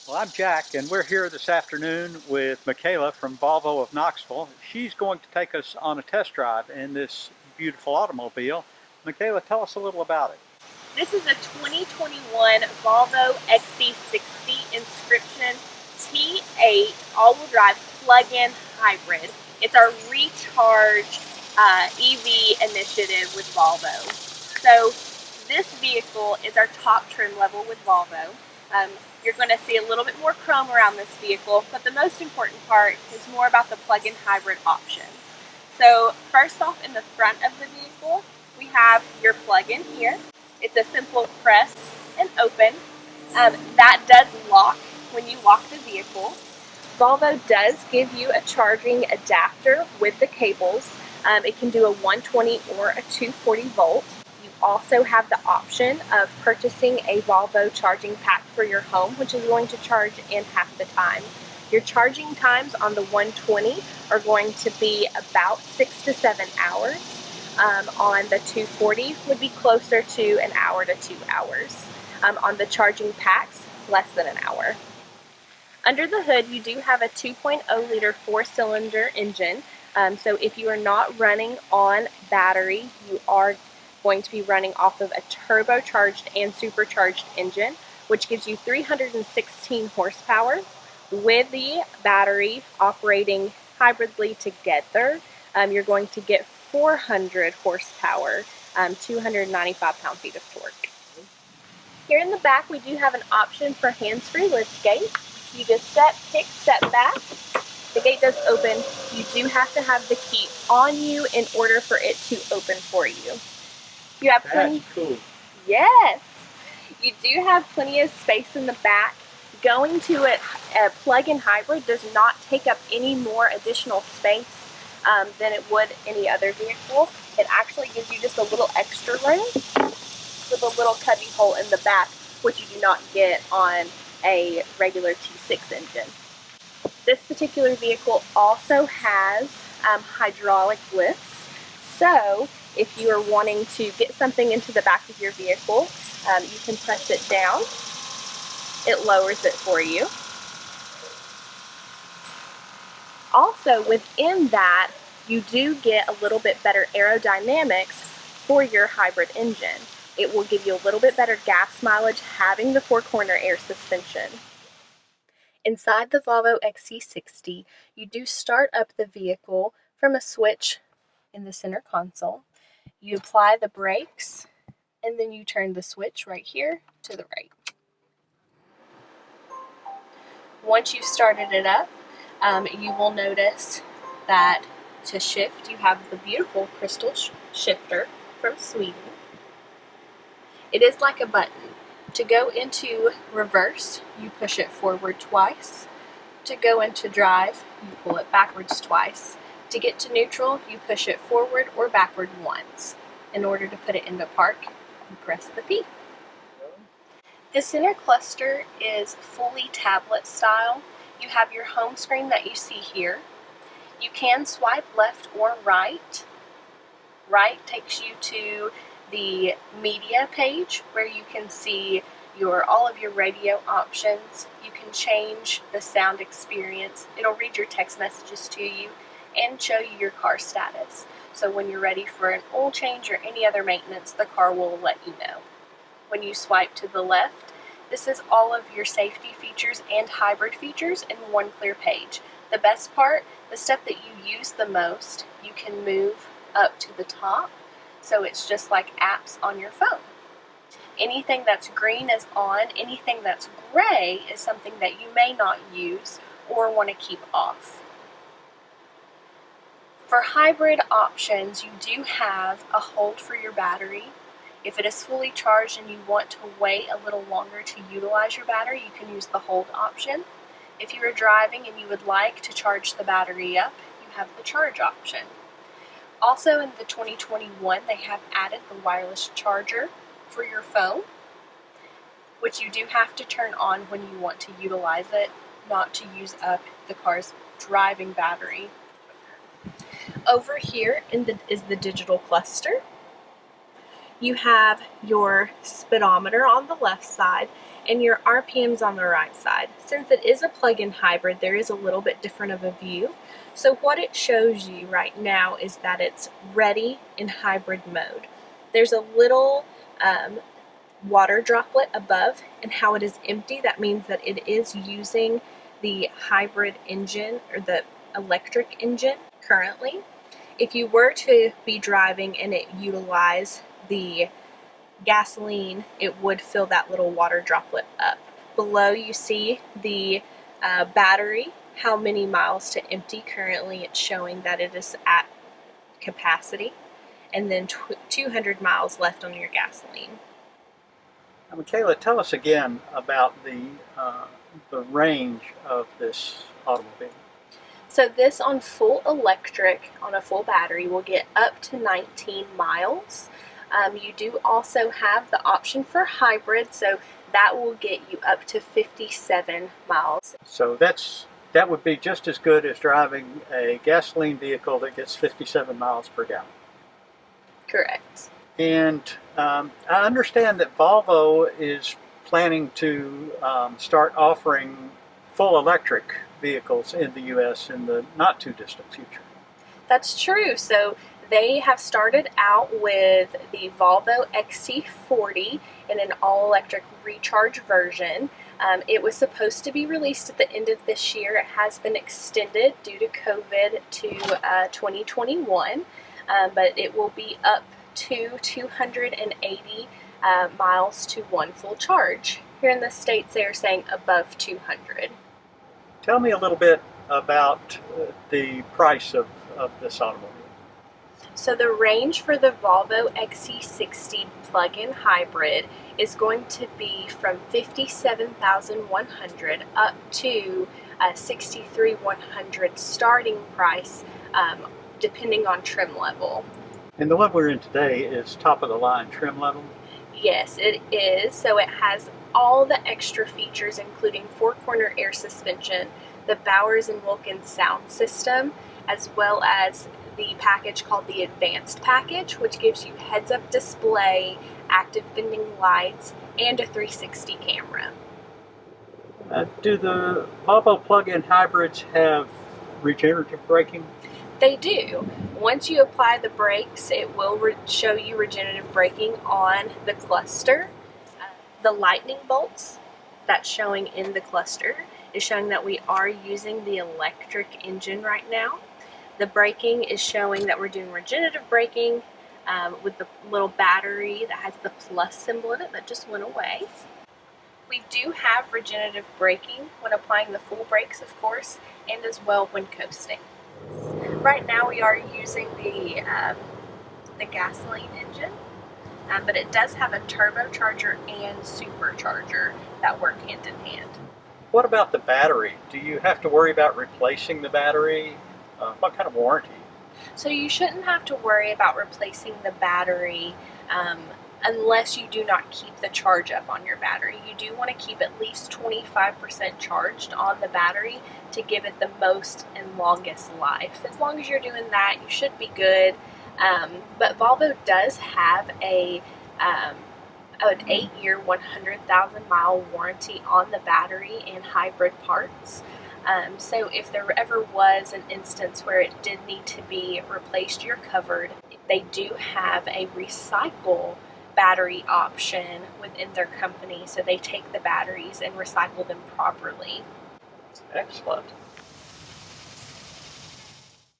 Well, I'm Jack, and we're here this afternoon with Michaela from Volvo of Knoxville. She's going to take us on a test drive in this beautiful automobile. Michaela, tell us a little about it. This is a 2021 Volvo XC60 Inscription T8 all-wheel drive plug-in hybrid. It's our recharge EV initiative with Volvo. So this vehicle is our top trim level with Volvo. You're going to see a little bit more chrome around this vehicle, but the most important part is more about the plug-in hybrid options. So first off, in the front of the vehicle, we have your plug-in here. It's a simple press and open. That does lock when you lock the vehicle. Volvo does give you a charging adapter with the cables. It can do a 120 or a 240 volt. You also have the option of purchasing a Volvo charging pack for your home, which is going to charge in half the time. Your charging times on the 120 are going to be about 6 to 7 hours. On the 240 would be closer to an hour to 2 hours. On the charging packs, less than an hour. Under the hood, you do have a 2.0 liter 4-cylinder engine. So if you are not running on battery, you are going to be running off of a turbocharged and supercharged engine, which gives you 316 horsepower. With the battery operating hybridly together, you're going to get 400 horsepower, 295 pound-feet of torque. Here in the back, we do have an option for hands-free lift gate. You just step, kick, step back. The gate does open. You do have to have the key on you in order for it to open for you. You have plenty. That's cool. Yes, you do have plenty of space in the back. Going to a plug-in hybrid does not take up any more additional space than it would any other vehicle. It actually gives you just a little extra room with a little cubby hole in the back, which you do not get on a regular T6 engine. This particular vehicle also has hydraulic lifts, so if you are wanting to get something into the back of your vehicle, you can press it down. It lowers it for you. Also, within that, you do get a little bit better aerodynamics for your hybrid engine. It will give you a little bit better gas mileage having the four-corner air suspension. Inside the Volvo XC60, you do start up the vehicle from a switch in the center console. You apply the brakes, and then you turn the switch right here to the right. Once you've started it up, you will notice that to shift, you have the beautiful crystal shifter from Sweden. It is like a button. To go into reverse, you push it forward twice. To go into drive, you pull it backwards twice. To get to neutral, you push it forward or backward once. In order to put it into park, you press the P. The center cluster is fully tablet style. You have your home screen that you see here. You can swipe left or right. Right takes you to the media page where you can see all of your radio options. You can change the sound experience. It'll read your text messages to you and show you your car status. So when you're ready for an oil change or any other maintenance, the car will let you know. When you swipe to the left, this is all of your safety features and hybrid features in one clear page. The best part, the stuff that you use the most, you can move up to the top, so it's just like apps on your phone. Anything that's green is on, anything that's gray is something that you may not use or want to keep off. For hybrid options, you do have a hold for your battery. If it is fully charged and you want to wait a little longer to utilize your battery, you can use the hold option. If you are driving and you would like to charge the battery up, you have the charge option. Also in the 2021, they have added the wireless charger for your phone, which you do have to turn on when you want to utilize it, not to use up the car's driving battery. Over here is the digital cluster. you have your speedometer on the left side and your RPMs on the right side. Since it is a plug-in hybrid, there is a little bit different of a view. So what it shows you right now is that it's ready in hybrid mode. There's a little water droplet above, and how it is empty, that means that it is using the hybrid engine or the electric engine currently. If you were to be driving and it utilize the gasoline, it would fill that little water droplet up. Below you see the battery, how many miles to empty. Currently it's showing that it is at capacity, and then 200 miles left on your gasoline. Now, Michaela, tell us again about the range of this automobile. So this on full electric, on a full battery, will get up to 19 miles. You do also have the option for hybrid, so that will get you up to 57 miles. So that would be just as good as driving a gasoline vehicle that gets 57 miles per gallon. Correct. And I understand that Volvo is planning to start offering full electric vehicles in the U.S. in the not too distant future. That's true. So they have started out with the Volvo XC60 in an all-electric recharge version. It was supposed to be released at the end of this year. It has been extended due to COVID to 2021, but it will be up to 280 miles to one full charge. Here in the States, they are saying above 200. Tell me a little bit about the price of this automobile. So the range for the Volvo XC60 plug-in hybrid is going to be from $57,100 up to $63,100 starting price, depending on trim level. And the one we're in today is top of the line trim level? Yes, it is. So it has all the extra features, including four-corner air suspension, the Bowers & Wilkins sound system, as well as the package called the Advanced Package, which gives you heads-up display, active bending lights, and a 360 camera. Do the Volvo plug-in hybrids have regenerative braking? They do. Once you apply the brakes, it will show you regenerative braking on the cluster. The lightning bolts that's showing in the cluster is showing that we are using the electric engine right now. The braking is showing that we're doing regenerative braking with the little battery that has the plus symbol in it that just went away. We do have regenerative braking when applying the full brakes, of course, and as well when coasting. Right now we are using the gasoline engine, but it does have a turbocharger and supercharger that work hand in hand. What about the battery? Do you have to worry about replacing the battery? What kind of warranty? So you shouldn't have to worry about replacing the battery unless you do not keep the charge up on your battery. You do want to keep at least 25% charged on the battery to give it the most and longest life. As long as you're doing that, you should be good. But Volvo does have an 8-year, 100,000 mile warranty on the battery and hybrid parts. So if there ever was an instance where it did need to be replaced, you're covered. They do have a recycle battery option within their company, so they take the batteries and recycle them properly. Excellent.